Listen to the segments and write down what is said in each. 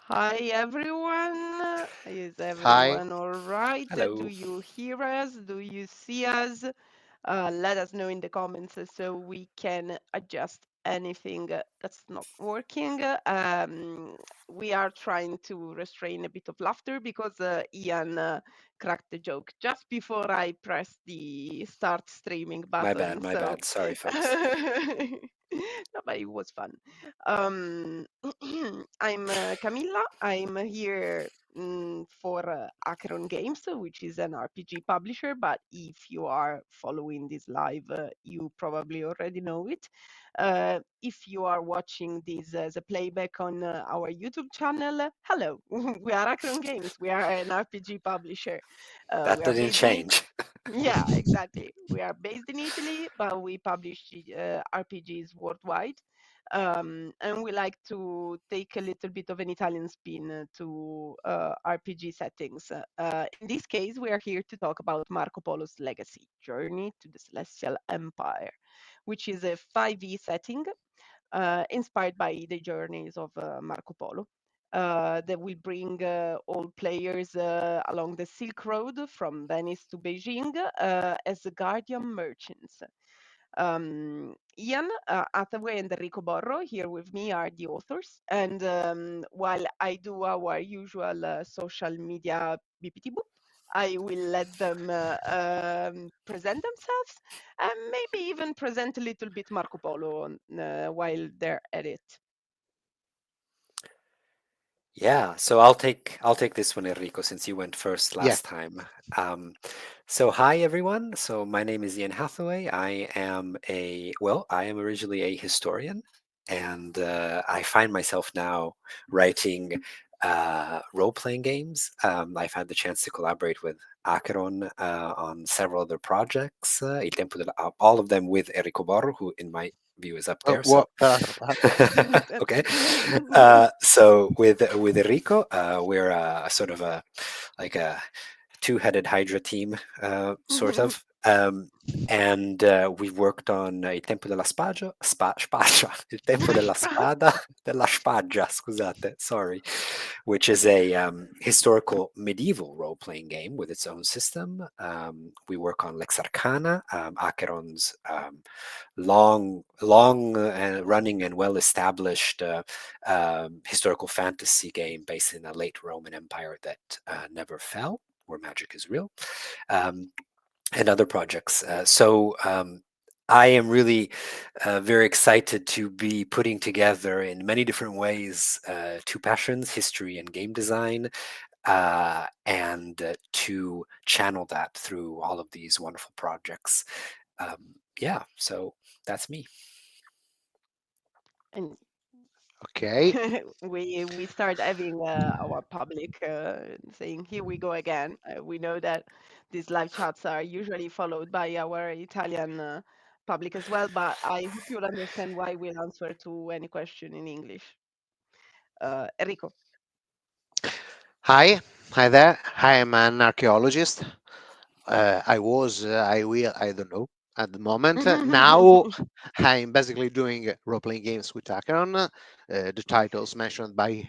Hi everyone. Is Hi. everyone all right? Do Hello. you hear us? Do you see us? Let us know in the comments so we can adjust anything that's not working. We are trying to restrain a bit of laughter because Ian cracked the joke just before I pressed the start streaming My button. bad, my So, bad. Sorry, folks. no, but it was fun. Um, I'm Camilla. I'm here for Acheron Games, which is an RPG publisher. But if you are following this live, you probably already know it. If you are watching this as a playback on our YouTube channel, hello, we are Acheron Games. We are an RPG publisher. We That are didn't based in change. yeah, exactly. We are based in Italy, but we publish RPGs worldwide. And we like to take a little bit of an Italian spin to RPG settings. In this case, we are here to talk about Marco Polo's Legacy, Journey to the Celestial Empire, which is a 5e setting inspired by the journeys of Marco Polo. That will bring all players along the Silk Road from Venice to Beijing as the guardian merchants. Ian Hathaway and Enrico Borro here with me are the authors. And while I do our usual social media BPT boop, I will let them present themselves and maybe even present a little bit Marco Polo while they're at it. Yeah, so I'll take this one, Enrico, since you went first Yeah. last time. Um, so hi everyone. So my name is Ian Hathaway. I am originally a historian, and I find myself now writing role-playing games. I've had the chance to collaborate with Acheron on several other projects. All of them with Enrico Borro, who in my view is up Oh, there. So what? What? okay. So with Enrico, we're sort of like a two-headed Hydra team, sort of. And we've worked on Il Tempo della Spaggia, Il Tempo della Spada, della Spaggia, scusate, sorry, which is a historical medieval role-playing game with its own system. We work on Lex Arcana, Acheron's long running and well-established historical fantasy game based in a late Roman Empire that never fell, where magic is real, um, and other projects. I am really very excited to be putting together in many different ways two passions, history and game design, and to channel that through all of these wonderful projects. Yeah, so that's me. And Okay. we start having our public saying, "Here we go again." We know that these live chats are usually followed by our Italian public as well, but I hope you'll understand why we'll answer to any question in English. Enrico. Hi. Hi there. I am an archaeologist. I was, I will, I don't know at the moment. Now I'm basically doing role-playing games with Acheron, the titles mentioned by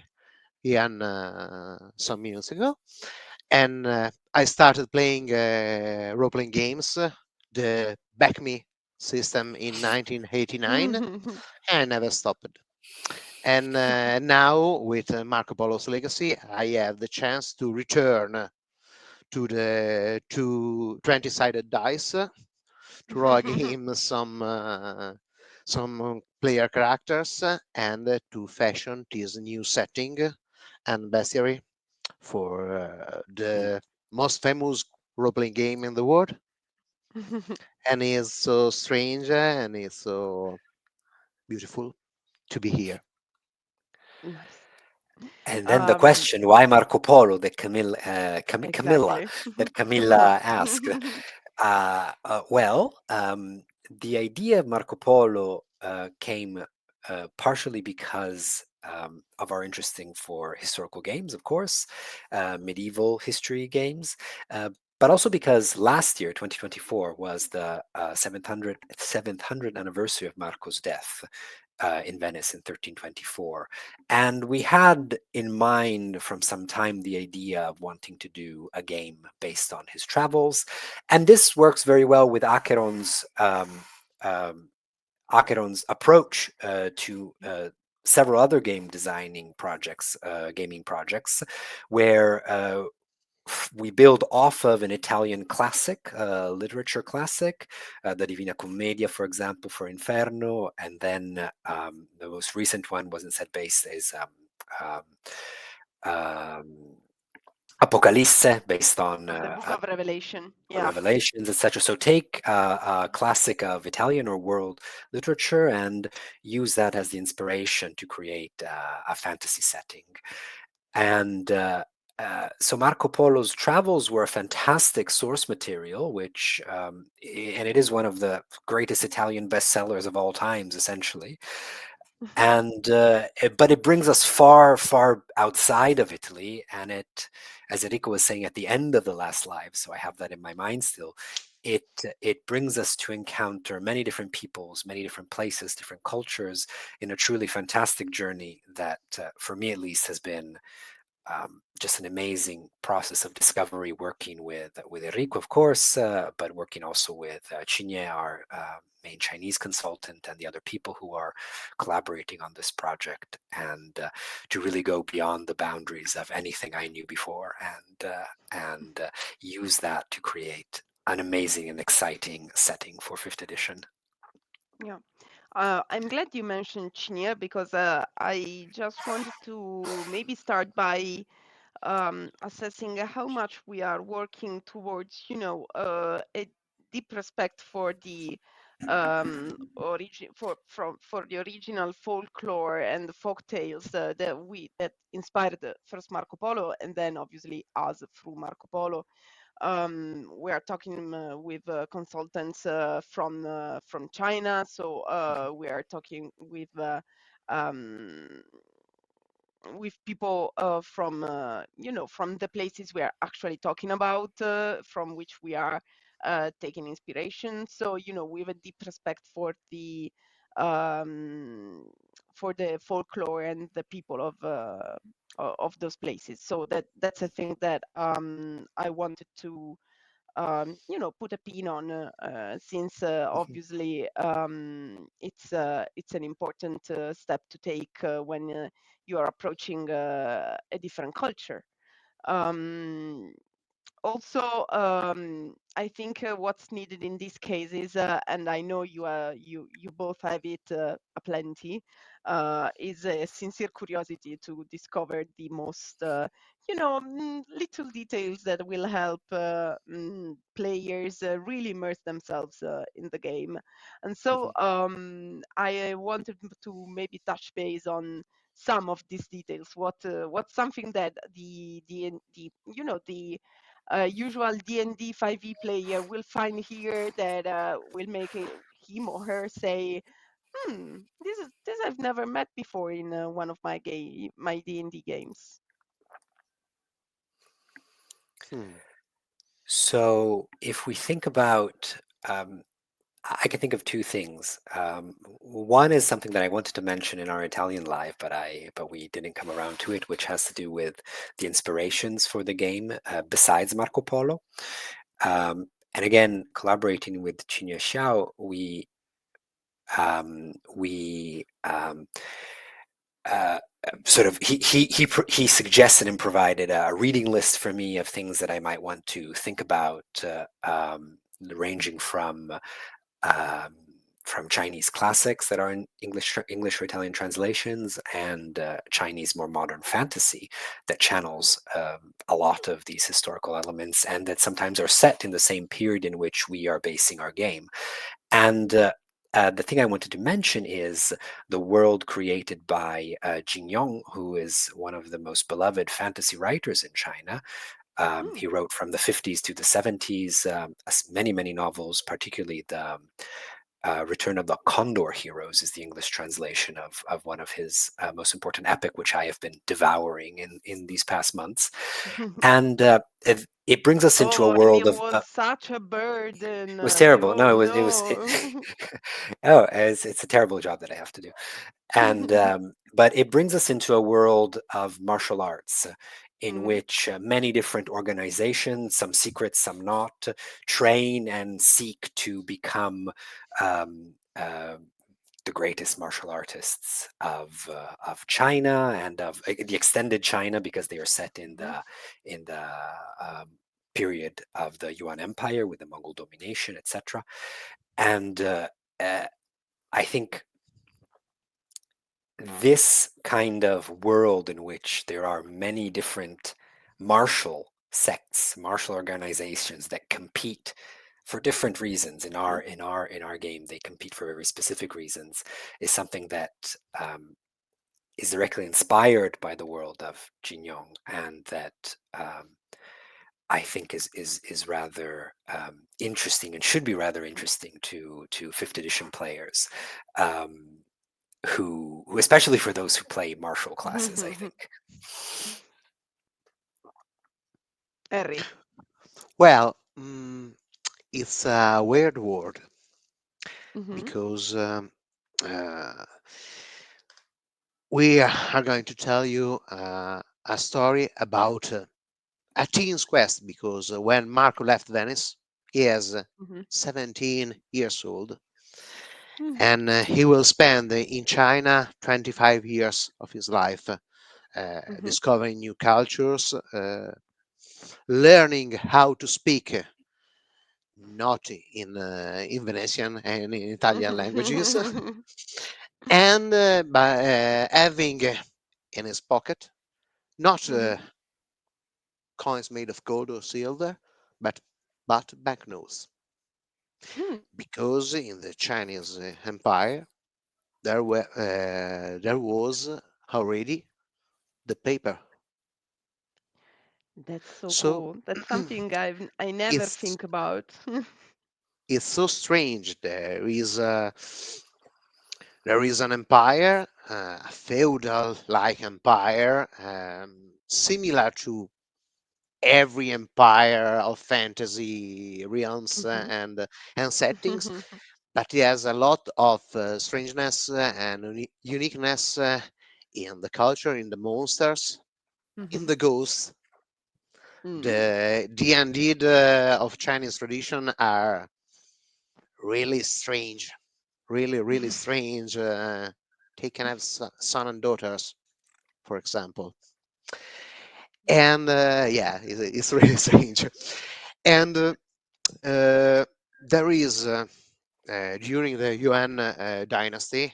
Ian some minutes ago. And I started playing role-playing games, the Back Me system in 1989. I never stopped. And now with Marco Polo's Legacy, I have the chance to return to the 20-sided dice to roll a game some player characters and to fashion this new setting and bestiary for the most famous role-playing game in the world. And it's so strange and it's so beautiful to be here. Nice. And then the Um, question, why Marco Polo, that Camilla, exactly. that Camilla asked. Well, the idea of Marco Polo came partially because of our interesting for historical games, of course, medieval history games, but also because last year, 2024, was the 700th anniversary of Marco's death. in Venice in 1324. And we had in mind from some time the idea of wanting to do a game based on his travels. And this works very well with um, Acheron's approach to several other game designing projects, gaming projects, where we build off of an Italian classic, literature classic, the Divina Commedia, for example, for Inferno, and then the most recent one wasn't set based is um, Apocalypse, based on The Book of Revelation. Yeah. Revelations, etc. So take a classic of Italian or world literature and use that as the inspiration to create a fantasy setting. And so Marco Polo's travels were a fantastic source material, which, and it is one of the greatest Italian bestsellers of all times, essentially. And but it brings us far, far outside of Italy, and it, as Enrico was saying at the end of the last live, so I have that in my mind still. It brings us to encounter many different peoples, many different places, different cultures, in a truly fantastic journey that, for me at least, has been just an amazing process of discovery, working with Enrico, of course, but working also with Chinye, our main Chinese consultant, and the other people who are collaborating on this project, and to really go beyond the boundaries of anything I knew before, and use that to create an amazing and exciting setting for fifth edition. Yeah. I'm glad you mentioned Chinia because I just wanted to maybe start by assessing how much we are working towards, a deep respect for the for the original folklore and the folk tales that inspired the first Marco Polo, and then obviously us through Marco Polo. We are talking with consultants from China, so we are talking um, with people from from the places we are actually talking about, from which we are taking inspiration. So with a deep respect um, for the folklore and the people of those places. So that's a thing that I wanted to put a pin on, since Mhm. obviously it's an important step to take when you are approaching a different culture. Um, Also, I think what's needed in this case is, and I know you both have it aplenty, is a sincere curiosity to discover the most, little details that will help players really immerse themselves in the game. And so Mhm. I wanted to maybe touch base on some of these details. What's something that the the usual D&D 5e player will find here that will make him or her say, this I've never met before in one of my D&D games." Hmm. So if we think about, um, I can think of two things. One is something that I wanted to mention in our Italian live, but we didn't come around to it, which has to do with the inspirations for the game besides Marco Polo. And again, collaborating with Chinya Xiao, we uh, sort of he suggested and provided a reading list for me of things that I might want to think about, ranging um, from Chinese classics that are in English or Italian translations, and Chinese more modern fantasy that channels a lot of these historical elements, and that sometimes are set in the same period in which we are basing our game. And the thing I wanted to mention is the world created by Jin Yong, who is one of the most beloved fantasy writers in China. Hmm. He wrote from the 50s to the 70s, many, many novels, particularly Return of the Condor Heroes is the English translation of one of his most important epic, which I have been devouring in these past months. And it brings us into a Oh, and world it of was such a burden. it was terrible. Oh No, no. oh, it's a terrible job that I have to do. And but it brings us into a world of martial arts in Mm, which many different organizations, some secret, some not, train and seek to become um, the greatest martial artists of China and of the extended China, because they are set mhm, in the um, period of the Yuan Empire with the Mongol domination, etc. And uh, I think this kind of world in which there are many different martial sects, martial organizations that compete for different reasons mhm, in our game, they compete for very specific reasons, is something that is directly inspired by the world of Jin Yong, and that I think is rather interesting and should be rather interesting to fifth edition players. Um, who especially for those who play martial classes, I mhm. think. Harry. Well, it's a weird word Mhm, because uh, we are going to tell you a story about a teen's quest. Because when Marco left Venice, he is mhm, 17 years old, mm, and he will spend in China 25 years of his life, mhm, discovering new cultures, learning how to speak not in Venetian and in Italian languages, and by having in his pocket not mhm, coins made of gold or silver, but but banknotes. mm. Because in the Chinese Empire there was already the paper. That's so So cool. That's something I never it's think about. it's so strange. There is an empire, a feudal-like empire, similar to every empire of fantasy realms Mhm. and settings, but he has a lot of strangeness and uniqueness in the culture, in the monsters, in Mhm. the ghosts. Mm. The D&D of Chinese tradition are really strange, really strange. They can have son and daughters, for example, and yeah, it's really strange. And there is during the Yuan dynasty,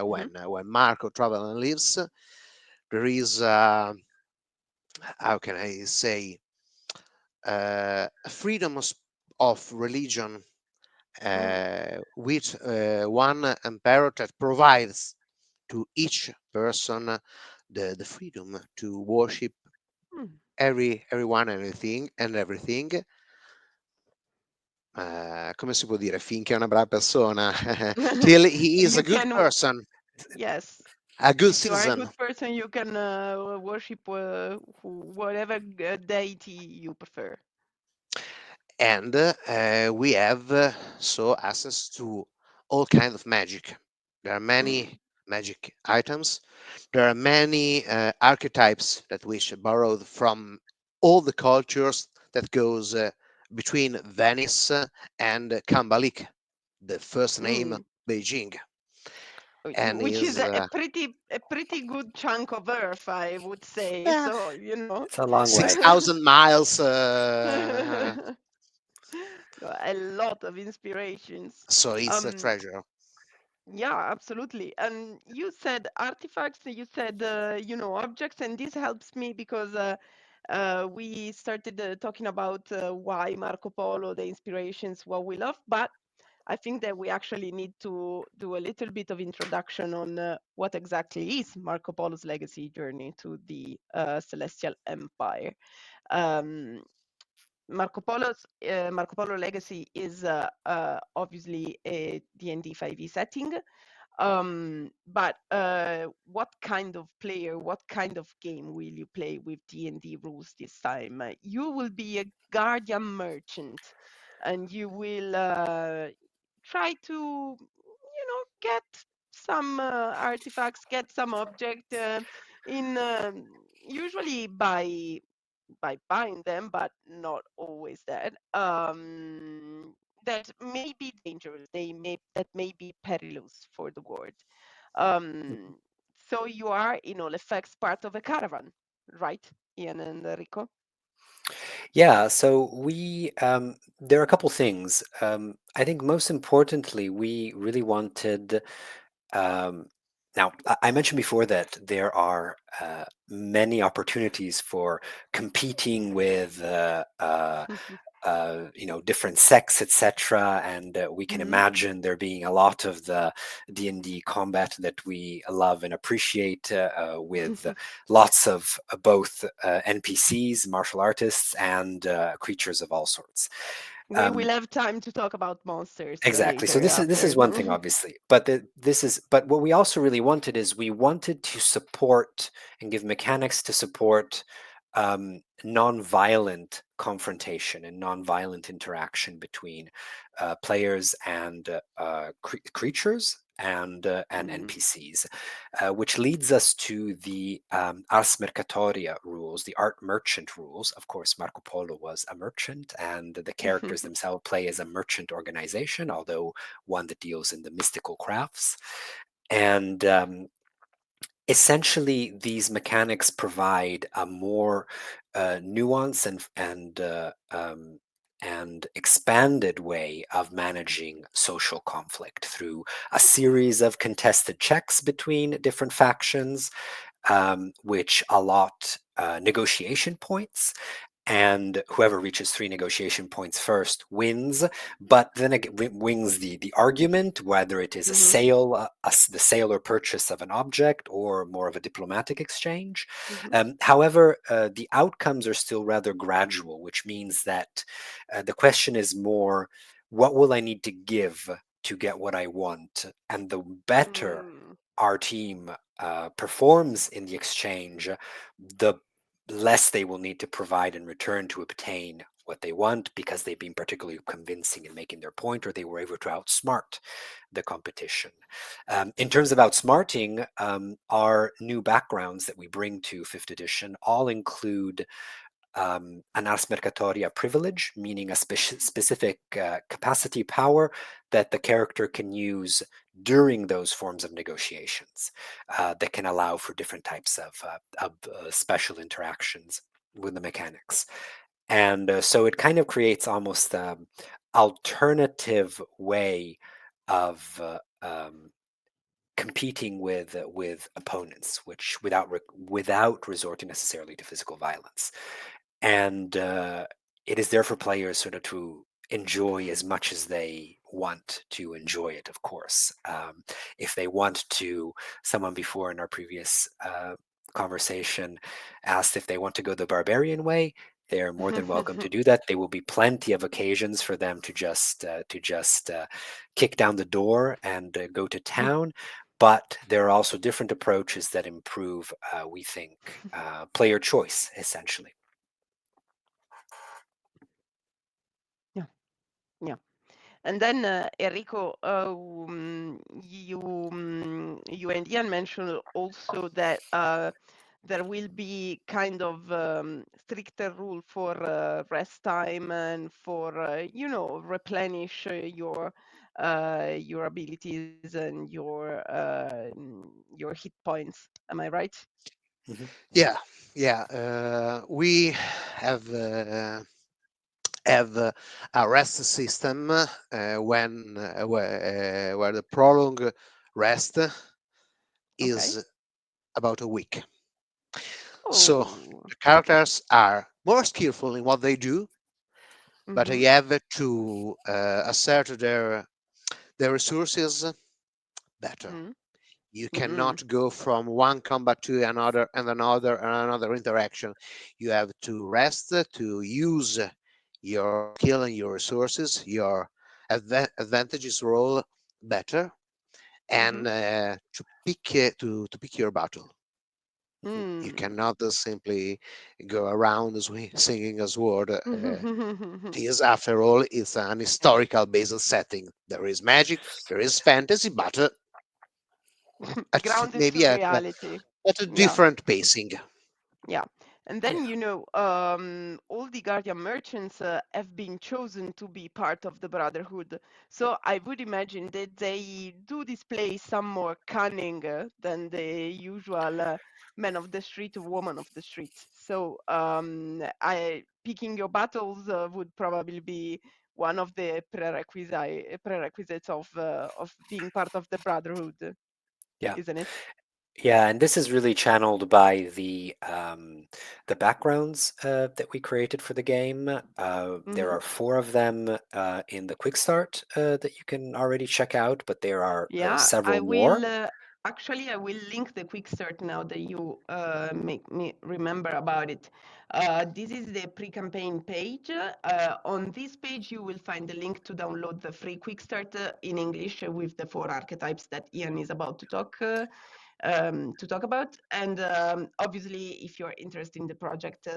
Mhm. when Marco travel and lives, there is how can I say freedom of religion Mm. with one emperor that provides to each person the freedom to worship Mm. everyone, anything and everything. Come si può dire? Finché è una brava persona. Till he is a You good can, person, yes. a good If you are a citizen. good person, you can worship whatever deity you prefer. And we have so access to all kinds of magic. There are Mm. many magic items. There are many archetypes that which borrowed from all the cultures that goes between Venice and Khanbaliq, the first name Mm. Beijing, and Which is is a pretty good chunk of Earth, I would say. yeah, So, you know. It's a long way. 6,000 miles. A lot of inspirations. So it's a Um, treasure. yeah, absolutely. And you said artifacts, you said, objects, and this helps me because we started talking about why Marco Polo, the inspirations, what we love, but I think that we actually need to do a little bit of introduction on what exactly is Marco Polo's legacy journey to the Celestial Empire. Um, Marco Polo Legacy is obviously a D&D 5e setting. But what kind of player, what kind of game will you play with D&D rules this time? You will be a guardian merchant, and you will try to, get some artifacts, get some object in usually by buying them, but not always that. That may be dangerous. That may be perilous for the world. Um, so you are, in all effects, part of a caravan, right, Ian and Rico? Yeah, so we there are a couple things. I think most importantly, we really wanted. Now, I mentioned before that there are many opportunities for competing with different sects, etc. And we can Mhm. imagine there being a lot of the D&D combat that we love and appreciate, with lots of both NPCs, martial artists, and creatures of all sorts. We Um, will have time to talk about monsters Exactly. So later this is after. one thing, obviously, but but what we also really wanted is we wanted to support and give mechanics to support non-violent confrontation and non-violent interaction between players and creatures and Mhm. NPCs, which leads us to the Ars Mercatoria rules, the art merchant rules. Of course, Marco Polo was a merchant, and the characters themselves play as a merchant organization, although one that deals in the mystical crafts. And essentially, these mechanics provide a more nuanced and expanded way of managing social conflict through a series of contested checks between different factions, which allot negotiation points, and whoever reaches 3 negotiation points first wins. But then it wins the argument, whether it is a Mhm. sale, the sale or purchase of an object, or more of a diplomatic exchange. Mhm. However, the outcomes are still rather gradual, which means that the question is more, what will I need to give to get what I want? And the better Mm. our team performs in the exchange, the less they will need to provide in return to obtain what they want, because they've been particularly convincing in making their point, or they were able to outsmart the competition. In terms of outsmarting, our new backgrounds that we bring to 5th edition all include an ars mercatoria privilege, meaning a specific capacity power that the character can use during those forms of negotiations, that can allow for different types of special interactions with the mechanics. And so it kind of creates almost alternative way of competing with opponents, which without resorting necessarily to physical violence. And it is there for players sort of to enjoy as much as they want to enjoy it, of course. If they want to, someone before in our previous conversation asked if they want to go the barbarian way. They're more than welcome to do that. There will be plenty of occasions for them to just kick down the door and go to town. But there are also different approaches that improve, we think, player choice, essentially. Yeah. Yeah. And then, Enrico, you and Ian mentioned also that there will be kind of stricter rule for rest time and for replenish your abilities and your hit points. Am I right? Mhm. Yeah, yeah. We have a rest system where the prolonged rest Okay. is about a week. So Oh. the Okay. characters are more skillful in what they do, but Mm-hmm. they have to assert their resources better. Mm-hmm. You Mm-hmm. cannot go from one combat to another and another interaction. You have to rest to use your skill and your resources, your advantages roll better, and Mm-hmm. to pick your battle. You Mm. cannot simply go around singing a sword. It is, after all, it's an historical based setting. There is magic, there is fantasy, but Grounded to maybe reality. at a Yeah. different pacing. Yeah. And Yeah. then, all the Guardian merchants have been chosen to be part of the Brotherhood. So I would imagine that they do display some more cunning than the usual man of the street, woman of the street. So picking your battles would probably be one of the prerequisites of being part of the Brotherhood, Yeah. isn't it? Yeah, and this is really channeled by the backgrounds that we created for the game. There Mm-hmm. are four of them in the quick start that you can already check out, but there are Yeah, I several more. will actually I will link the quick start now that you make me remember about it. This is the pre-campaign page. On this page, you will find the link to download the free quick start in English with the four archetypes that Ian is about to talk about. And obviously, if you're interested in the project,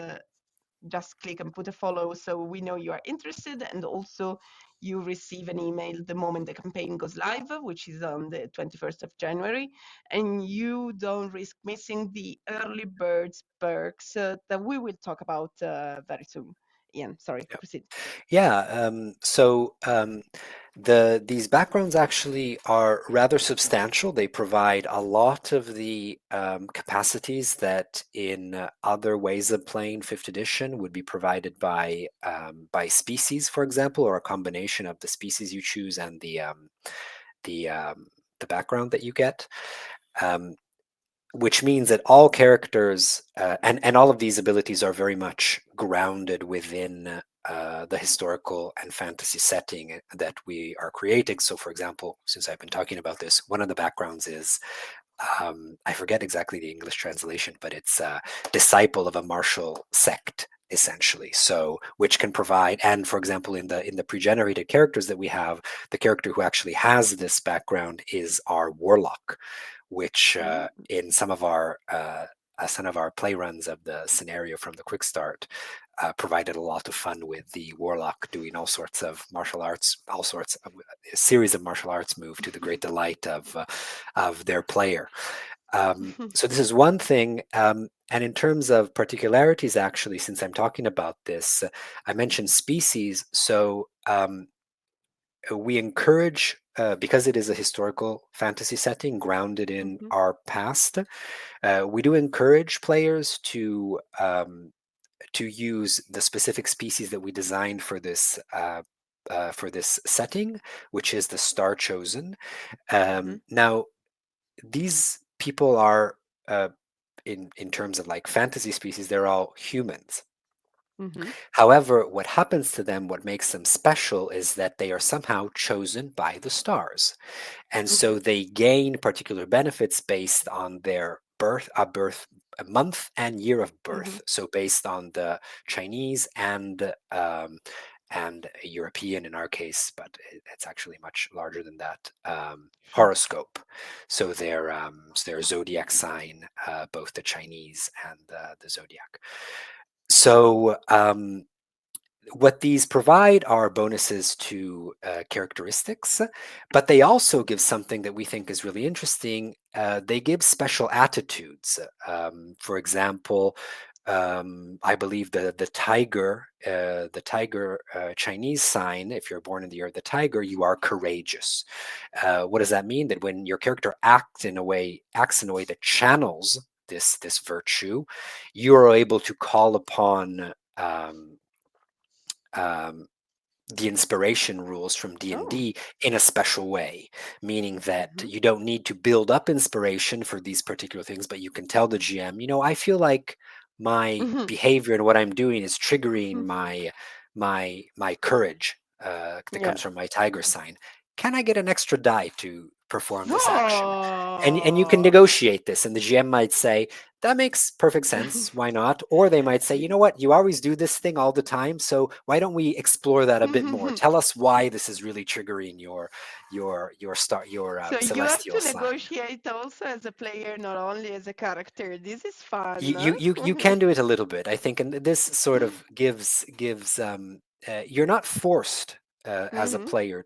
just click and put a follow so we know you are interested, and also you receive an email the moment the campaign goes live, which is on the 21st of January, and you don't risk missing the early birds perks that we will talk about very soon. Ian, sorry, proceed. Yeah, these backgrounds actually are rather substantial. They provide a lot of the capacities that in other ways of playing fifth edition would be provided by species, for example, or a combination of the species you choose and the um, the background that you get. Um, which means that all characters and all of these abilities are very much grounded within the historical and fantasy setting that we are creating. So, for example, since I've been talking about this, one of the backgrounds is I forget exactly the English translation, but it's disciple of a martial sect, essentially. So, which can provide, and for example, in the pre-generated characters that we have, the character who actually has this background is our warlock, which Mm. in some of our play runs of the scenario from the quick start provided a lot of fun with the warlock doing all sorts of martial arts, all sorts of a series of martial arts move to the great delight of their player. So this is one thing. And in terms of particularities, actually, since I'm talking about this, I mentioned species. So we encourage, because it is a historical fantasy setting grounded in Mhm, our past, we do encourage players to use the specific species that we designed for this setting, which is the Star Chosen. mhm, Now, these people are, in terms of like fantasy species, they're all humans. mhm, However, what happens to them, what makes them special, is that they are somehow chosen by the stars. And mhm, so they gain particular benefits based on their a month and year of mhm. birth. So based on the Chinese and European in our case, but it's actually much larger than that. Sure. Horoscope. So their zodiac sign, both the Chinese and the zodiac. So what these provide are bonuses to characteristics, but they also give something that we think is really interesting. They give special attitudes. For example, I believe the tiger Chinese sign. If you're born in the year of the tiger, you are courageous. What does that mean? That when your character acts in a way that channels this virtue, you are able to call upon um, the inspiration rules from Oh. D&D in a special way, meaning that Mhm, you don't need to build up inspiration for these particular things, but you can tell the GM, I feel like my mhm, behavior and what I'm doing is triggering mhm. my courage that Yeah. comes from my tiger sign. Can I get an extra die to perform this action. And you can Oh. negotiate this, and the GM might say, that makes perfect sense, why not? Or they might say, you know what, you always do this thing all the time, so why don't we explore that a bit more? Tell us why this is really triggering your So you have celestial to sign. negotiate also as a player, not only as a character. This is you fun. you you you can do it a little bit, I think, and this sort of gives you're not forced as a Mm-hmm. player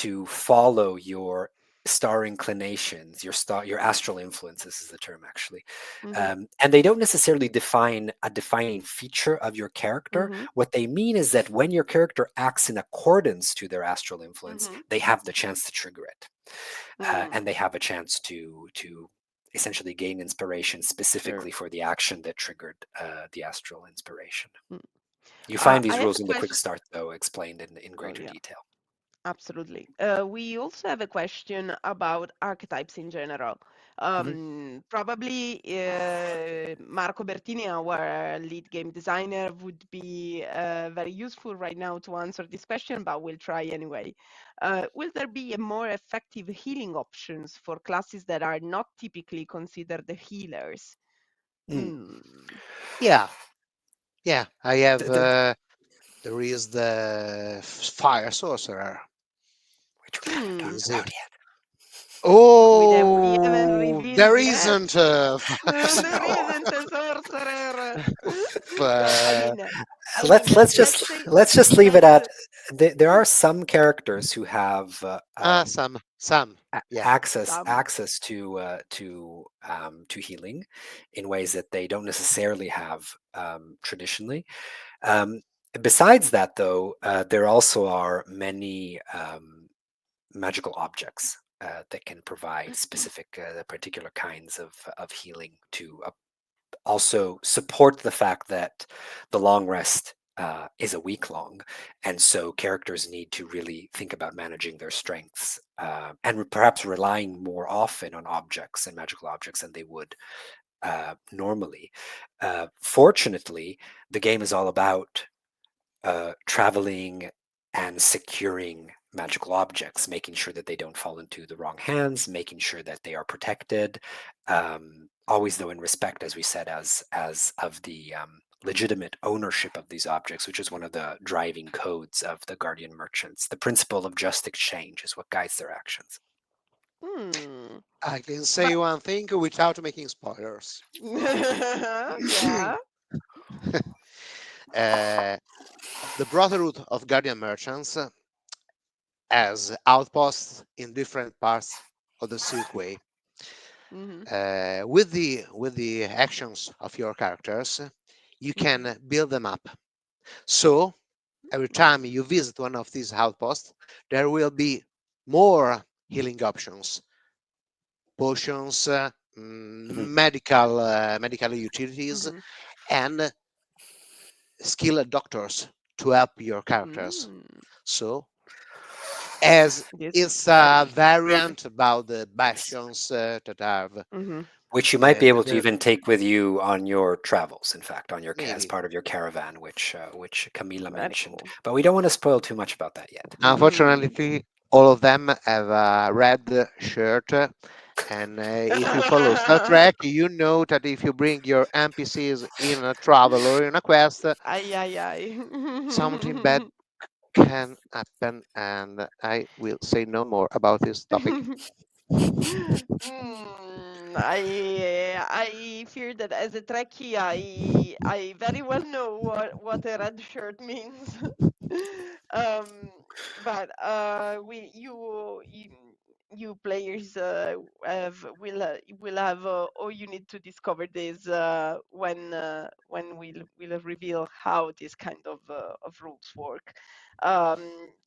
to follow your star inclinations, your astral influences is the term actually, Mm-hmm. and they don't necessarily define a defining feature of your character. Mm-hmm. What they mean is that when your character acts in accordance to their astral influence, Mm-hmm. they have the chance to trigger it, Mm. and they have a chance to essentially gain inspiration Sure. specifically for the action that triggered the astral inspiration. Mm. You find I these have rules a in the quick question. start, though, explained in Oh greater yeah. detail. Absolutely. We also have a question about archetypes in general. Mhm. Probably Marco Bertini, our lead game designer, would be very useful right now to answer this question, but we'll try anyway. Will there be a more effective healing options for classes that are not typically considered the healers? Mm. Mm. Yeah, yeah. I have. The, There is the fire sorcerer. which we haven't Hmm. talked Easy. about yet. We haven't Oh, revealed there yet. isn't a There no. isn't a sorcerer. Well, Uh, Let's let's just say let's just leave it let's at there are some characters who have some. Yeah. some. access to healing in ways that they don't necessarily have traditionally. Um, Besides that, though, there also are many magical objects that can provide specific, particular kinds of healing to also support the fact that the long rest is a week long, and so characters need to really think about managing their strengths and perhaps relying more often on objects and magical objects than they would normally. Fortunately, the game is all about traveling and securing magical objects, making sure that they don't fall into the wrong hands, making sure that they are protected. Always, though, in respect, as we said, as of the legitimate ownership of these objects, which is one of the driving codes of the Guardian merchants. The principle of just exchange is what guides their actions. Hmm. I can say But one thing without making spoilers. yeah. uh, the Brotherhood of Guardian Merchants has outposts in different parts of the Silkway. Hmm. With the actions of your characters, you Hmm. can build them up. So every time you visit one of these outposts, there will be more healing options, potions, Mhm. medical utilities, Hmm. and skilled doctors to help your characters. Hmm. So as This is it's a very good. variant about the Yes. bastions that have Hmm. Which you might be able to the even take with you on your travels. In fact, on your as maybe. part of your caravan, which Camila Very mentioned. cool. But we don't want to spoil too much about that yet. Mm. Unfortunately, all of them have a red shirt. And if you follow Star Trek, you know that if you bring your NPCs in a travel or in a quest, Ay, ay, ay. something bad can happen. And I will say no more about this topic. I fear that as a Trekkie, I very well know what a red shirt means. um, but you players will have all you need to discover this when we'll reveal how this kind of rules work.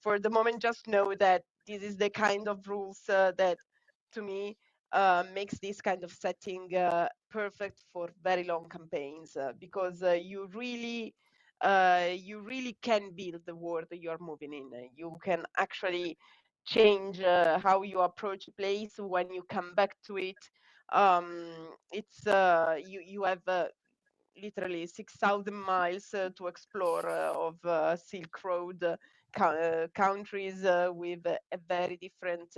For the moment, just know that this is the kind of rules that to me makes this kind of setting perfect for very long campaigns because you really can build the world that you're moving in. You can actually change how you approach a place when you come back to it. It's you have literally 6,000 miles to explore of Silk Road. countries with a very different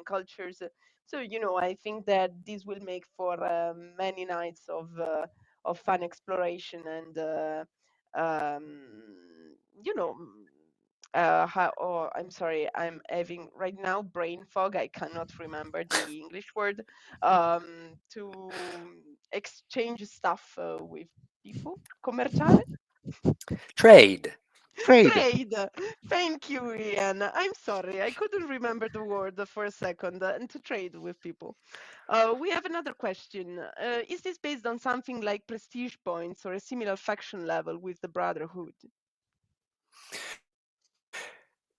cultures. So I think that this will make for many nights of fun exploration and you know. I'm sorry, I'm having right now brain fog. I cannot remember the English word. To exchange stuff with people. Commerciale? Trade. Trade. Trade. Thank you, Ian. I'm sorry, I couldn't remember the word for a second. And to trade with people. We have another question. Is this based on something like prestige points or a similar faction level with the Brotherhood?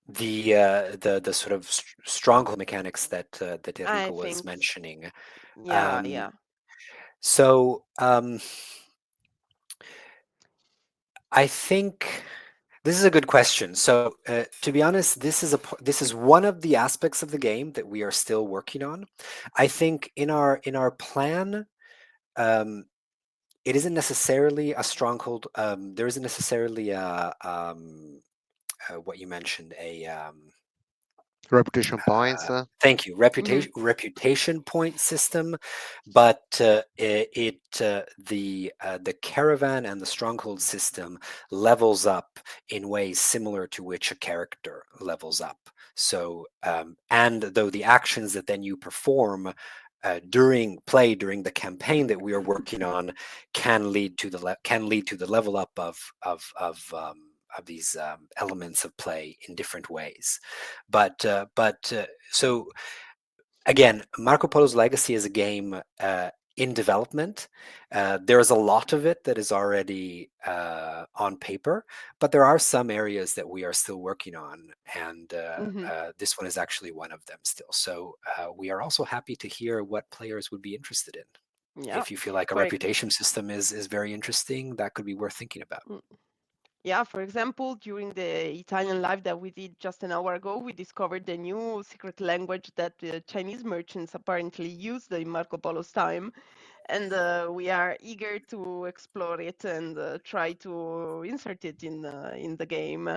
The sort of stronghold mechanics that I Enrico was think, mentioning. yeah, yeah. So I think this is a good question. So to be honest, this is one of the aspects of the game that we are still working on. I think in our plan, um, it isn't necessarily a stronghold. There isn't necessarily what you mentioned, Reputation points. thank you, Hmm. reputation point system, but the caravan and the stronghold system levels up in ways similar to which a character levels up. So and though the actions that then you perform during the campaign that we are working on can lead to the level up of these elements of play in different ways. But so again, Marco Polo's Legacy is a game in development. There's a lot of it that is already on paper, but there are some areas that we are still working on, and Hmm. this one is actually one of them still. So we are also happy to hear what players would be interested in. Yeah. If you feel like a For ex- reputation system is very interesting, that could be worth thinking about. mm, yeah, for example, during the Italian live that we did just an hour ago, we discovered the new secret language that Chinese merchants apparently used in Marco Polo's time, and we are eager to explore it and try to insert it in the game.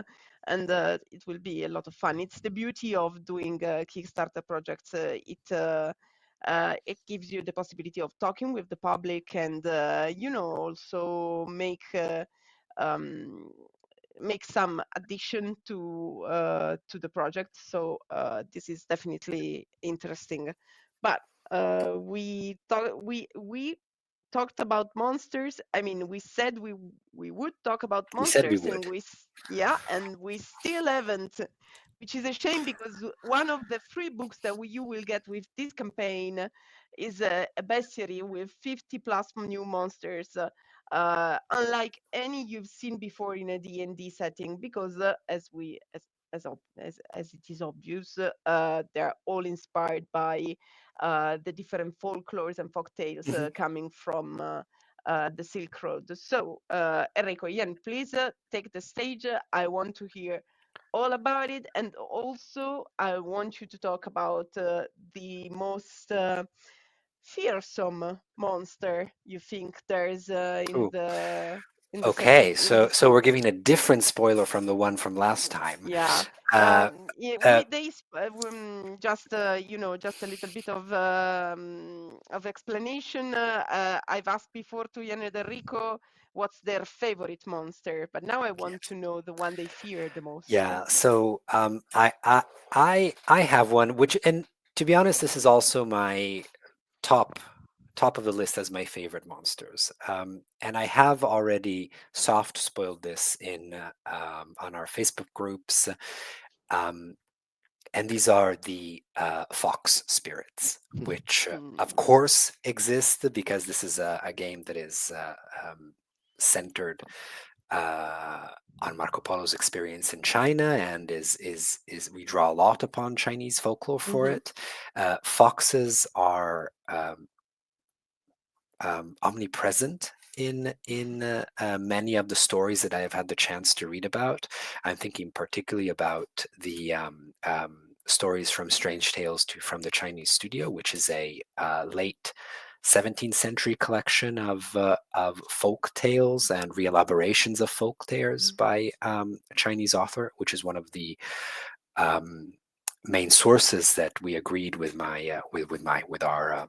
And it will be a lot of fun. It's the beauty of doing Kickstarter projects. It gives you the possibility of talking with the public and also um, make some addition to the project. So this is definitely interesting. But we talked about monsters. I mean, we said we would talk about We said we monsters, and would. yeah, and we still haven't, which is a shame because one of the free books that you will get with this campaign is a bestiary with 50 plus new monsters, unlike any you've seen before in a D&D setting, because as it is obvious, they're all inspired by the different folklores and folktales Mhm. coming from the Silk Road. So, Enrico, Ian, please take the stage. I want to hear all about it, and also I want you to talk about the most fearsome monster you think there's Ooh. in the Okay, setting in so this so we're book. giving a different spoiler from the one from last time. Yeah. Uh, Yeah, uh, just just a little bit of explanation. I've asked before to Ian and Enrico what's their favorite monster, but now I want to yes. know the one they fear the most. Yeah. So I have one, which, and to be honest, this is also my top top of the list as my favorite monsters. And I have already soft spoiled this in on our Facebook groups. Um, and these are the fox spirits, which of Hmm. course exist because this is a game that is centered uh, on Marco Polo's experience in China, and is we draw a lot upon Chinese folklore for Hmm. it. Foxes are omnipresent in many of the stories that I have had the chance to read about. I'm thinking particularly about the stories from Strange Tales from the Chinese Studio, which is a late 17th century collection of folk tales and reelaborations of folk tales Mm. by a Chinese author, which is one of the um, main sources that we agreed with our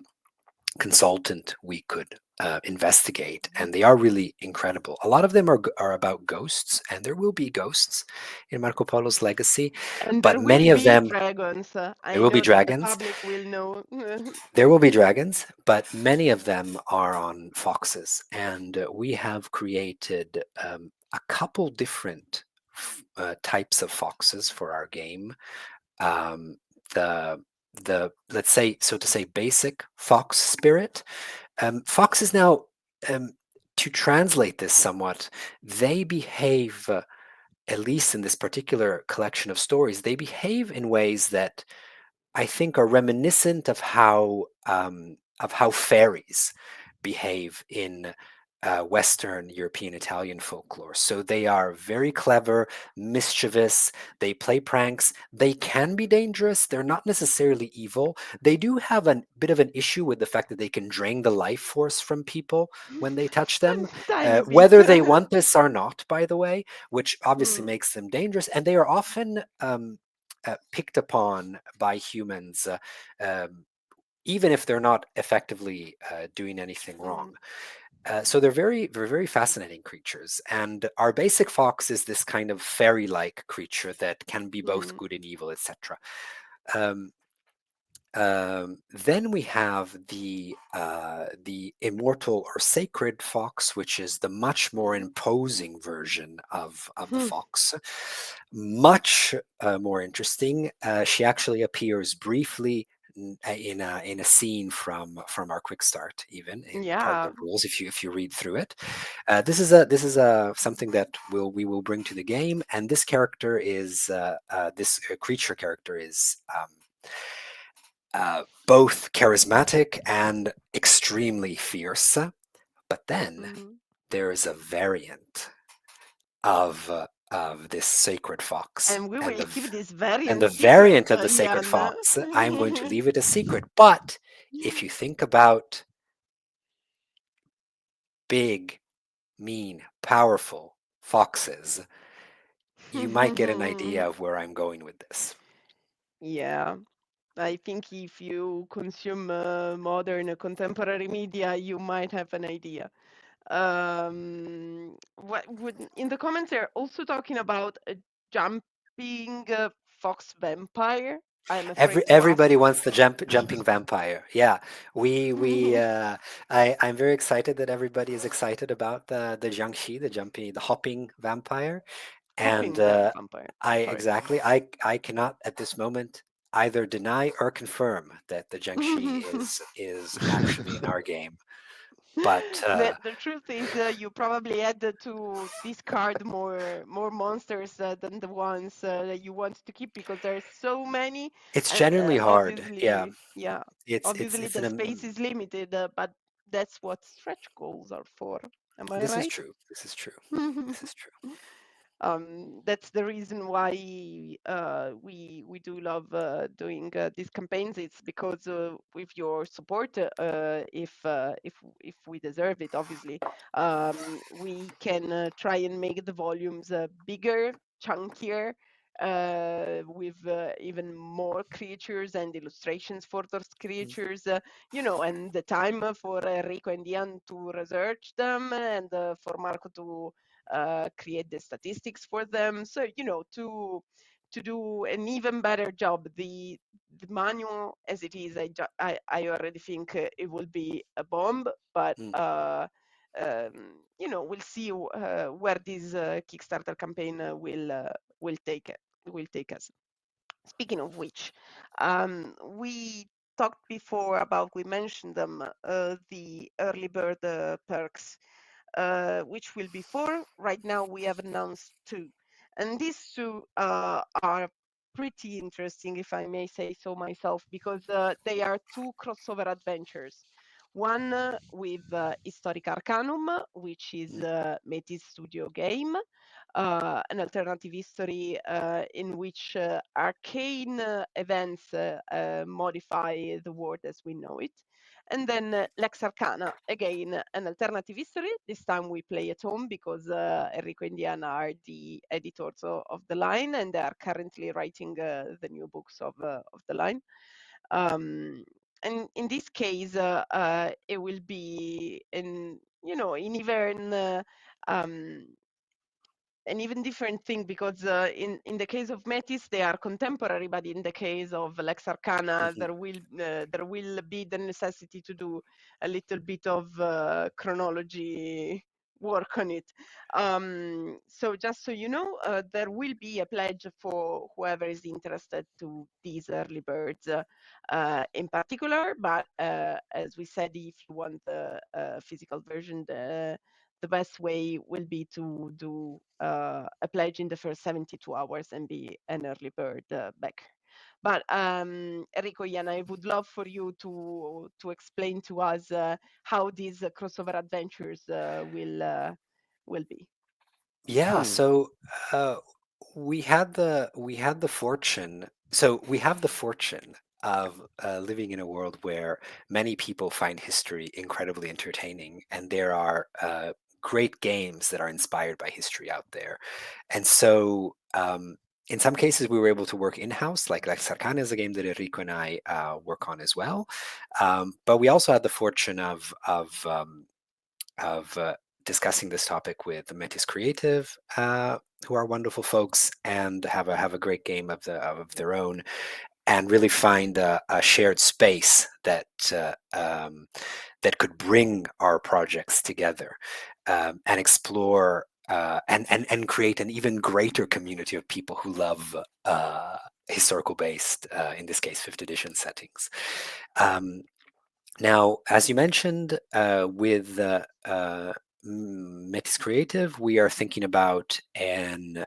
consultant we could investigate, and they are really incredible. A lot of them are about ghosts, and there will be ghosts in Marco Polo's Legacy, And but there will many of be them dragons. there I will be know that the dragons. public will know. There will be dragons, but many of them are on foxes, and we have created a couple different types of foxes for our game. Um, the let's say, so to say, basic fox spirit. Foxes now, um, to translate this somewhat, they behave, at least in this particular collection of stories, they behave in ways that I think are reminiscent of how fairies behave in Western European Italian folklore. So they are very clever, mischievous. They play pranks. They can be dangerous. They're not necessarily evil. They do have a bit of an issue with the fact that they can drain the life force from people when they touch them, Tiny bit. whether they want this or not, by the way, which obviously Mm, makes them dangerous. And they are often picked upon by humans, even if they're not effectively doing anything wrong. mm, So they're very fascinating creatures. And our basic fox is this kind of fairy-like creature that can be both mm, good and evil, etc. Um, then we have the immortal or sacred fox, which is the much more mhm, imposing version of the mm, fox. Much more interesting. She actually appears briefly in a scene from our quick start, even in part of yeah. the rules. If you read through it, this is a something that we will bring to the game. And this character is this creature character is. Both charismatic and extremely fierce. But then Mm. there is a variant of this sacred fox, And we and will keep this the variant secret, variant of the sacred Ian. fox. I'm going to leave it a secret. But if you think about big, mean, powerful foxes, you might get an idea of where I'm going with this. Yeah, I think if you consume modern contemporary media, you might have an idea. What would in the comments they're also talking about a jumping fox vampire. I'm afraid to ask. Everybody wants the jumping vampire. Yeah, we I'm very excited that everybody is excited about the Jiangxi, the hopping vampire, and Hopping vampire. I Sorry. exactly I cannot at this moment either deny or confirm that the Jiangxi is actually in our game. But The truth is, you probably had to discard more monsters than the ones that you want to keep because there's so many, it's and genuinely hard. Yeah, yeah, it's obviously it's the an space is limited, but that's what stretch goals are for. Am I this is right? true. This is true. This is true. That's the reason why we do love doing these campaigns. It's because with your support, if we deserve it, obviously, we can try and make the volumes bigger, chunkier, with even more creatures and illustrations for those Mm, creatures. And the time for Rico and Ian to research them and for Marco to create the statistics for them. So to do an even better job. The manual as it is, I already think it will be a bomb, but mm. we'll see where this Kickstarter campaign will take it. Will take us. Speaking of which, we talked before about, we mentioned them, the early bird perks, which will be four. Right now, we have announced two. And these two are pretty interesting, if I may say so myself, because they are two crossover adventures. One with Historic Arcanum, which is Métis studio game, an alternative history in which arcane events modify the world as we know it. And then Lex Arcana, again, an alternative history. This time we play at home because Enrico and Diana are the editors of the line, and they are currently writing the new books of the line. And in this case, it will be in even um, an even different thing because in the case of Metis they are contemporary, but in the case of Lex Arcana Mhm. there will be the necessity to do a little bit of chronology work on it. So just so you know, there will be a pledge for whoever is interested to these early birds in particular, but as we said, if you want the physical version, the best way will be to do a pledge in the first 72 hours and be an early bird back. But Enrico, Ian, I would love for you to explain to us how these crossover adventures will be. Yeah, Hmm. so uh, we had the fortune. So we have the fortune of living in a world where many people find history incredibly entertaining, and there are great games that are inspired by history out there. And so, in some cases, we were able to work in-house, like Sarkana is a game that Enrico and I work on as well. But we also had the fortune of discussing this topic with the Metis Creative, who are wonderful folks and have a great game of their own, and really find a shared space that could bring our projects together, and explore and create an even greater community of people who love historical based, in this case, fifth edition settings. Um, Now, as you mentioned, with Metis Creative, we are thinking about an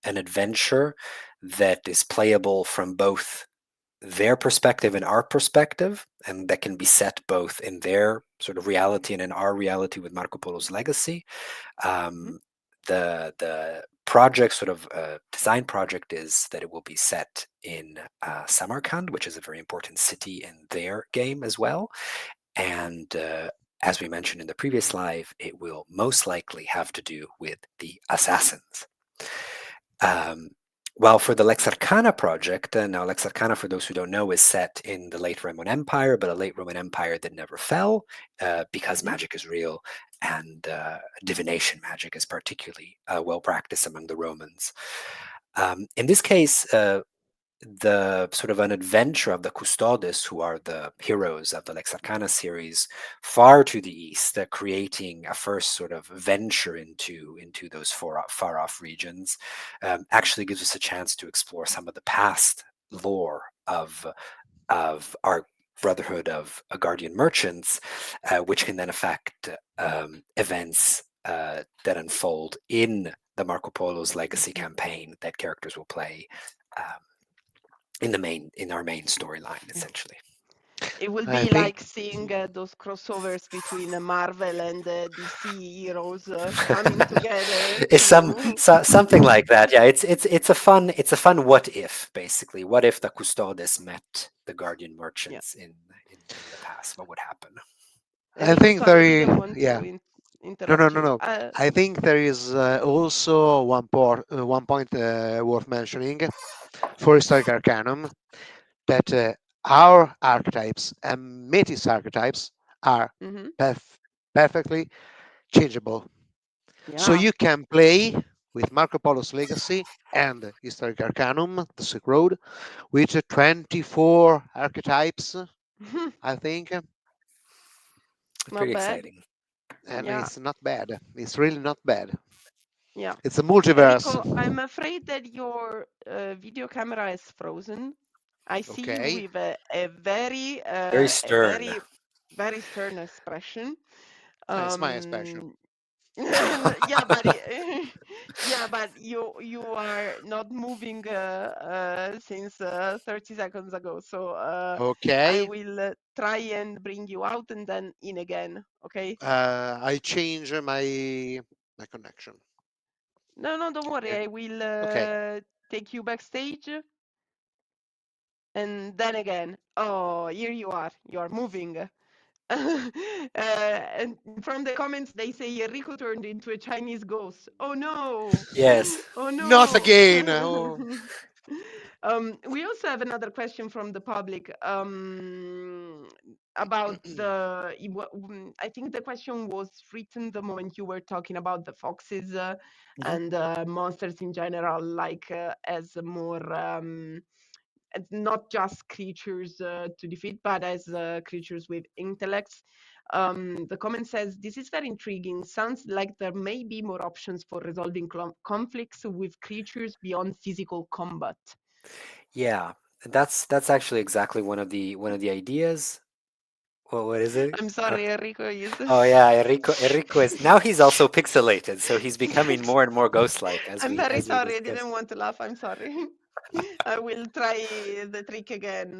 adventure that is playable from both their perspective and our perspective, and that can be set both in their sort of reality and in our reality with Marco Polo's Legacy. Mhm. Um, the project sort of design project is that it will be set in Samarkand, which is a very important city in their game as well. And as we mentioned in the previous live, it will most likely have to do with the assassins. Um, well, for the Lex Arcana project, now Lex Arcana, for those who don't know, is set in the late Roman Empire, but a late Roman Empire that never fell, because Mhm. magic is real and divination magic is particularly well practiced among the Romans. In this case, the sort of an adventure of the Custodes, who are the heroes of the Lex Arcana series, far to the east, creating a first sort of venture into those far off regions, actually gives us a chance to explore some of the past lore of our Brotherhood of Guardian Merchants, which can then affect events that unfold in the Marco Polo's Legacy campaign that characters will play. Um, in our main storyline, essentially. It will I be think like seeing those crossovers between Marvel and DC heroes coming together It's to. something like that. Yeah, it's a fun what if, basically. What if the Custodes met the Guardian Yeah. Merchants in the past? What would happen? I Enrico, think sorry, there we is, don't want to yeah. No, no, interrupt no, you. no. I think there is also one point worth mentioning for historical canon, that our archetypes and Metis archetypes are Mhm. perf- perfectly changeable. So Yeah. you can play with Marco Polo's Legacy and Historic Arcanum, the Silk Road, with 24 archetypes, I think, It's Not pretty bad. exciting. and Yeah. it's not bad. It's really not bad. Yeah. It's a multiverse. Enrico, I'm afraid that your video camera is frozen. I see you Okay, with Very a stern. very stern expression. it's my expression. Um, yeah, but yeah, but you are not moving since 30 seconds ago. So I Okay, will try and bring you out and then in again. Okay? I change my connection. No, no, don't worry. Yeah. I will Okay. take you backstage. And then again, oh, here you are moving. And from the comments, they say Enrico turned into a Chinese ghost. Oh no! Yes. Oh Not no! again. Oh. We also have another question from the public about I think the question was written the moment you were talking about the foxes Mhm. and monsters in general, like as more. Not just creatures to defeat, but as creatures with intellects. The comment says, this is very intriguing. Sounds like there may be more options for resolving conflicts with creatures beyond physical combat. Yeah, that's actually exactly one of the ideas. What is it? I'm sorry, Enrico is. Oh yeah, Enrico is now he's also pixelated, so he's becoming more and more ghost-like as I'm we very as we sorry. I discuss. didn't want to laugh. I'm sorry. I will try the trick again.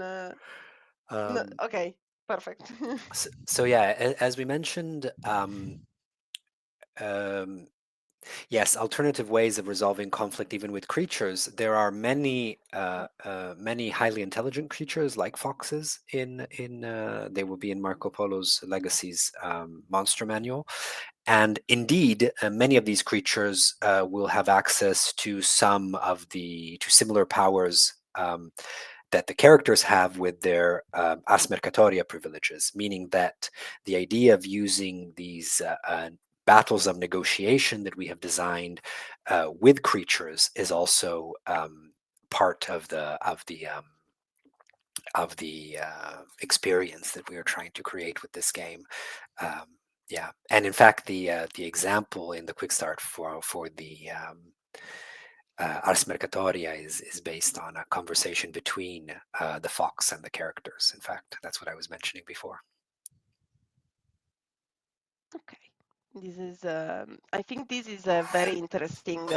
No, Um, okay, perfect. so yeah, as we mentioned, um, yes, alternative ways of resolving conflict even with creatures. There are many highly intelligent creatures like foxes in they will be in Marco Polo's Legacy's monster manual. And indeed, many of these creatures will have access to to similar powers that the characters have with their Ars Mercatoria privileges, meaning that the idea of using these battles of negotiation that we have designed with creatures is also part of the experience that we are trying to create with this game. Yeah, and in fact, the example in the quick start for the Ars Mercatoria is based on a conversation between the fox and the characters. In fact, that's what I was mentioning before. Okay. This is, I think this is a very interesting,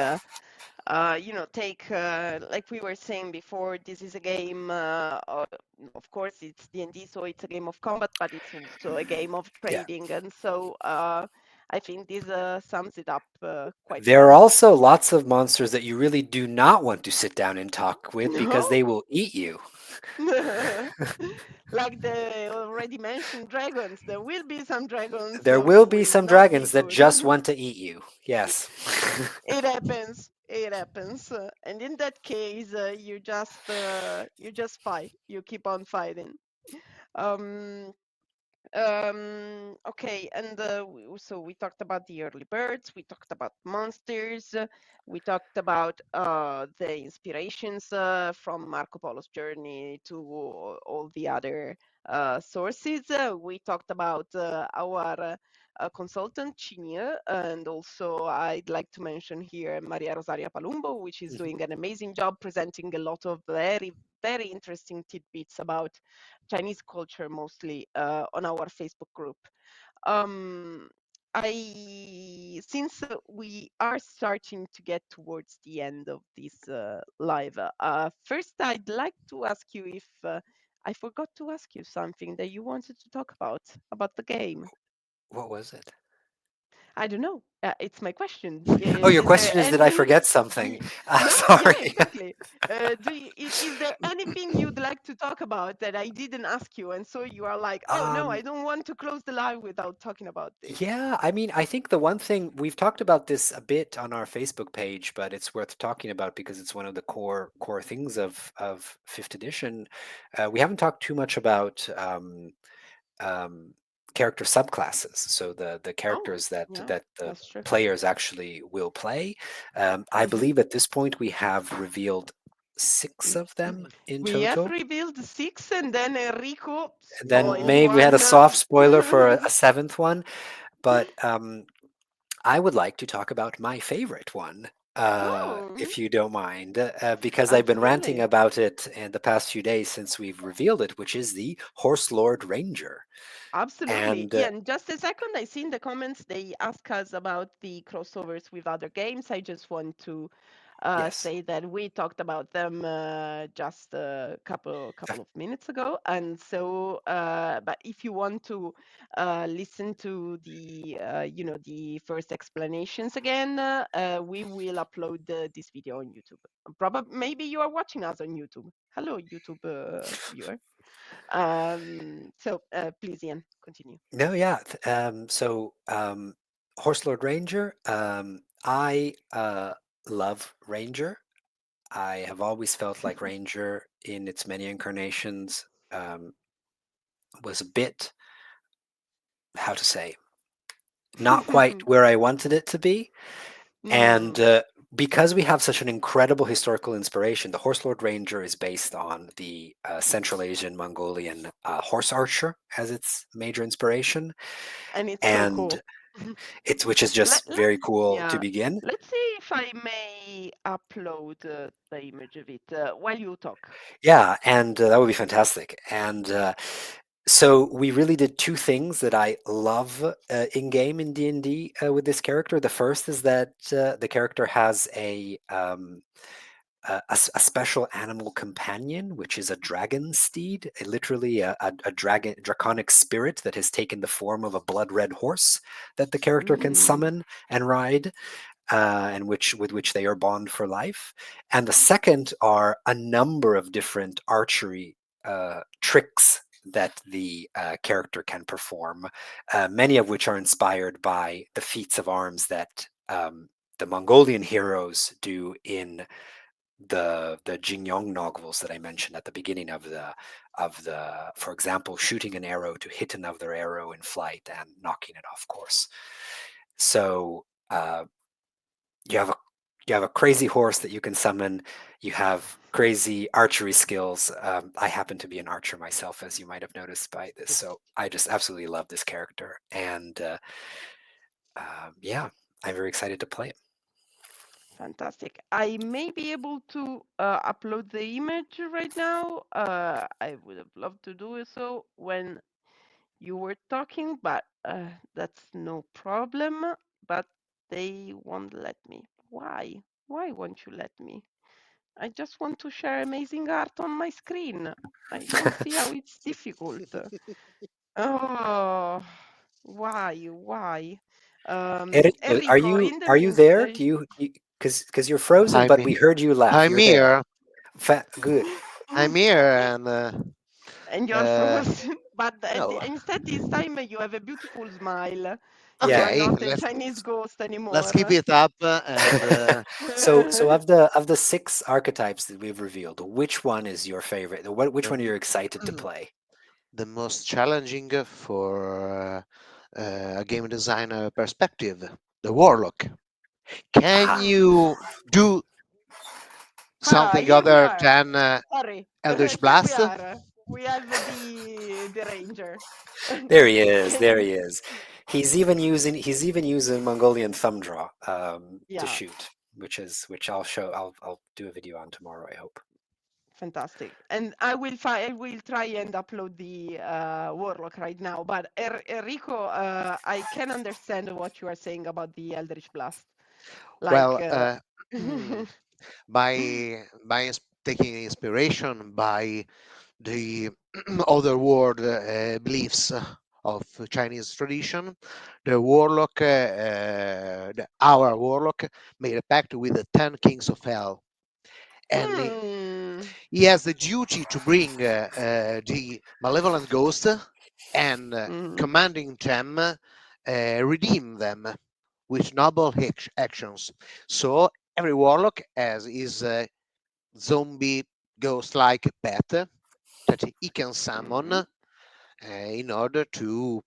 take, like we were saying before, this is a game, of course, it's D&D, so it's a game of combat, but it's also a game of Yeah. trading. And so I think this sums it up quite There are well. also lots of monsters that you really do not want to sit down and talk with because No? they will eat you. Like the already mentioned dragons, there will be some dragons There who will be will some not be dragons that good. just want to eat you. Yes. It happens. It happens. And in that case, you just fight. You keep on fighting. Um, okay, and so we talked about the early birds, we talked about monsters, we talked about the inspirations from Marco Polo's journey to all the other sources. We talked about our consultant, Chinie, and also I'd like to mention here Maria Rosaria Palumbo, which is Mhm. doing an amazing job presenting a lot of very, very interesting tidbits about Chinese culture mostly on our Facebook group. Um, since we are starting to get towards the end of this live, first I'd like to ask you if I forgot to ask you something that you wanted to talk about the game. What was it? I don't know. It's my question. Oh, your Is there question is, did I anything? forget something? No, yeah, Sorry. exactly. Is there anything you'd like to talk about that I didn't ask you, and so you are like, oh no, I Um, don't want to close the live without talking about this. yeah, I mean, I think the one thing we've talked about this a bit on our Facebook page, but it's worth talking about because it's one of the core things of fifth edition. We haven't talked too much about um, character subclasses, so the Oh, characters that yeah, that the that's true. players actually will play. I Hmm. believe at this point we have revealed six of them in We have total. revealed six, and then Enrico And then spoiled maybe we had a one. soft spoiler for a seventh one, but I would like to talk about my favorite one, Oh, if you don't mind, because I've been ranting absolutely. about it in the past few days since we've revealed it, which is the Horse Lord Ranger. Absolutely. And Yeah, and just a second, I see in the comments they ask us about the crossovers with other games. I just want to Yes. say that we talked about them just a couple of minutes ago, and so but if you want to listen to the the first explanations again, we will upload this video on YouTube. Probably maybe you are watching us on YouTube. Hello, YouTube viewer. So please, Ian, continue. No, yeah. Horse Lord Ranger. I love Ranger. I have always felt like Ranger in its many incarnations um, was a bit, how to say, not quite where I wanted it to be. And Mm, because we have such an incredible historical inspiration, the Horse Lord Ranger is based on the Central Asian Mongolian horse archer as its major inspiration. and it's so And cool. it's which is just very cool to Yeah, begin. let's see if I may upload the image of it while you talk. Yeah, and that would be fantastic. And so we really did two things that I love in game in D&D with this character. The first is that the character has a special animal companion, which is a dragon steed, literally a dragon draconic spirit that has taken the form of a blood red horse that the character can Mm, summon and ride, and with which they are bond for life. And the second are a number of different archery tricks that the character can perform, many of which are inspired by the feats of arms that the Mongolian heroes do in the Jingyong novels that I mentioned at the beginning for example, shooting an arrow to hit another arrow in flight and knocking it off course. So you have a you have a crazy horse that you can summon. You have crazy archery skills. I happen to be an archer myself, as you might have noticed by this. So I just absolutely love this character, and yeah, I'm very excited to play it. fantastic. I may be able to upload the image right now. I would have loved to do so when you were talking, but that's no problem. But they won't let me. Why? Why won't you let me? I just want to share amazing art on my screen. I don't see how it's difficult. Oh, why? Why? Enrico, Enrico, in the are you there? meantime, Do you because you're frozen, I'm but we heard you laugh. I'm You're there. here. Good. I'm here, and and you're uh, frozen, but no. instead this time you have a beautiful smile. You are Yeah. Okay, not a Chinese ghost let's keep anymore. it up, and So of the six archetypes that we've revealed, which one is your favorite? Which the one are you excited to play? the most challenging for a game designer perspective, the warlock. Can Aha. you do Ah, something here we other are. than Sorry, Eldritch here we Blast? are. We have the ranger. There he is. Can There you? he is. He's even using Mongolian thumb draw to Yeah, shoot, which I'll show. I'll do a video on tomorrow, I hope. fantastic. And I will try and upload the warlock right now. But Enrico, I can understand what you are saying about the Eldritch Blast. Like, Well, taking inspiration by the other world beliefs of Chinese tradition, the warlock, our warlock, made a pact with the 10 kings of hell, and hmm, he has the duty to bring the malevolent ghost and hmm, commanding them redeem them with noble actions. So every warlock has his zombie ghost-like pet that he can summon hmm. in order to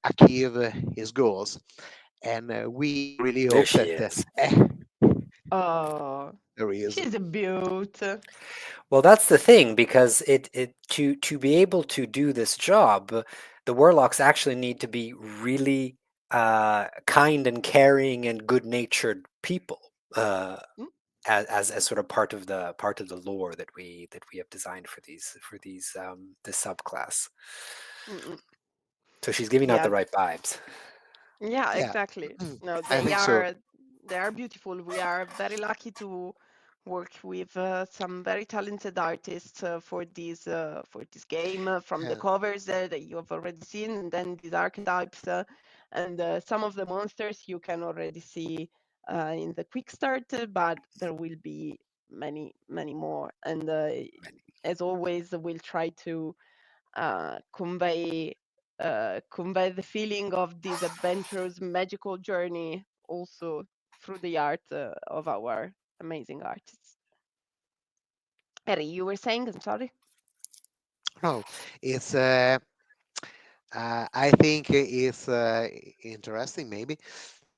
achieve his goals. And we really There hope she that is. Oh, there is. she's a beaut. Well, that's the thing because to be able to do this job, the warlocks actually need to be really kind and caring and good-natured people. Mm, As sort of part of the lore that we have designed for these this subclass. mm, mm. So she's giving out Yeah, the right vibes. yeah, Yeah, exactly. No, I they think so. are. they are beautiful. We are very lucky to work with some very talented artists for this game. From the Yeah. covers that you have already seen, and then these archetypes, and some of the monsters you can already see in the quick start, but there will be many more. And as always, we'll try to convey convey the feeling of this adventurous magical journey also through the art of our amazing artists. Eri, you were saying, I'm sorry. No, it's I think it's interesting maybe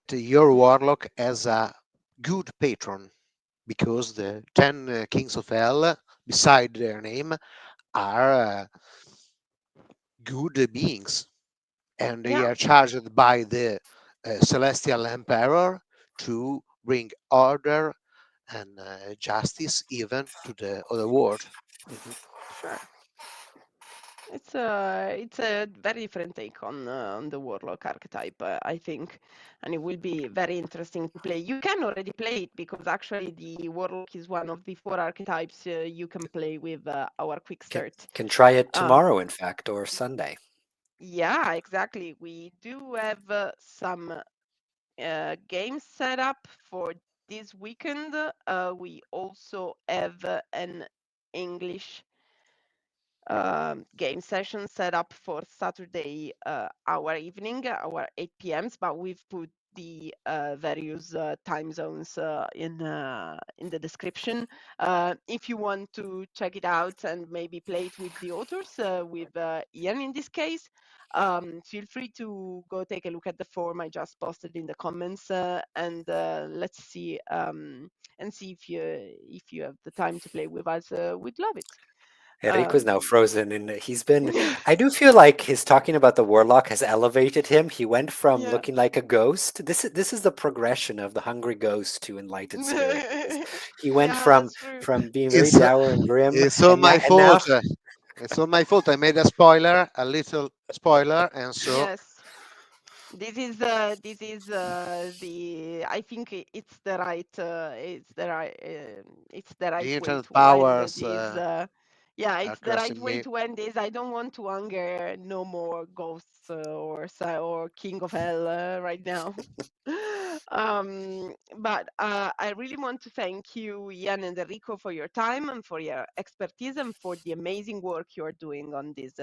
that your warlock as a good patron because the 10 kings of hell beside their name are good beings and they Yeah, are charged by the celestial emperor to bring order and justice even to the other world. Mhm. sure. It's a very different take on the warlock archetype, I think, and it will be very interesting to play. You can already play it because actually the warlock is one of the four archetypes you can play with our quick Can start. can try it Uh, tomorrow, in fact, or Sunday. yeah, exactly. We do have some games set up for this weekend. We also have an English game session set up for Saturday, our evening, our 8 p.m.s, but we've put the various time zones in the description. If you want to check it out and maybe play it with the authors, with Ian in this case, feel free to go take a look at the form I just posted in the comments, and let's see and see if you have the time to play with us. We'd love it. Enrico's now Um, frozen, and he's been. I do feel like his talking about the warlock has elevated him. He went from yeah. looking like a ghost. This is the progression of the hungry ghost to enlightened spirit. He went Yeah, that's true. from being very It's dour and grim, it's all and now my fault. It's all my fault. I made a spoiler, a little spoiler, and so Yes. This is the I think it's the right the way internet to end powers this yeah, are it's the right crossing way me. to end this. I don't want to anger no more ghosts or King of Hell right now. But I really want to thank you, Ian and Enrico, for your time and for your expertise and for the amazing work you are doing on this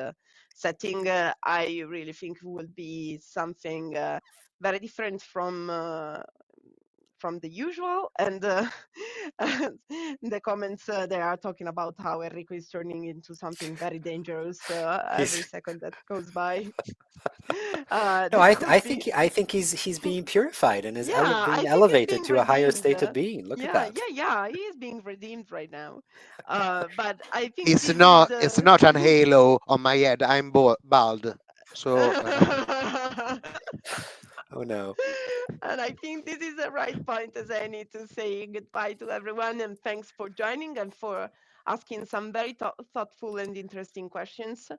setting. I really think will be something very different from the usual. And the comments they are talking about how Enrico is turning into something very dangerous every he's. second that goes by. No, This could be. I think he's being purified and is Yeah, being I think he's elevated being to a higher redeemed. state of being. Look at Yeah, that. yeah, yeah. He is being redeemed right now. But I think It's this is. not it's not an halo on my head. I'm bald. So Oh no. And I think this is the right point as any to say goodbye to everyone and thanks for joining and for asking some very thoughtful and interesting questions.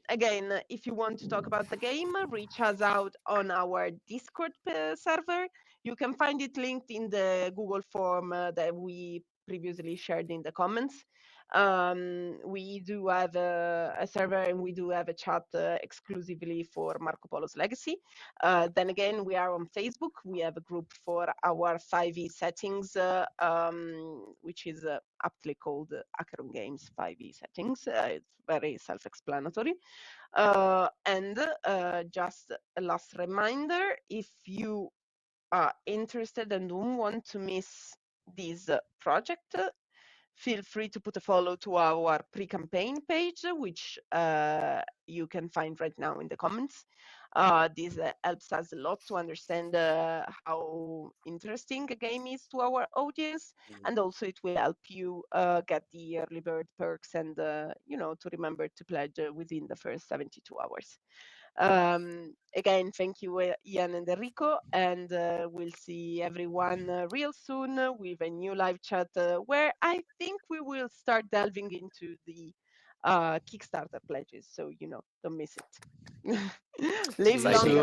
Again, if you want to talk about the game, reach us out on our Discord server. You can find it linked in the Google form that we previously shared in the comments. We do have a server and we do have a chat exclusively for Marco Polo's Legacy. Then again, we are on Facebook. We have a group for our 5e settings, which is aptly called Acheron Games 5e settings. It's very self-explanatory. And just a last reminder, if you are interested and don't want to miss this project, feel free to put a follow to our pre-campaign page, which you can find right now in the comments. This helps us a lot to understand how interesting a game is to our audience, Mhm. and also it will help you get the early bird perks and to remember to pledge within the first 72 hours. Again, thank you, Ian and Enrico, and we'll see everyone real soon with a new live chat where I think we will start delving into the Kickstarter pledges. So, don't miss it. Live see you long Exciting. and soon.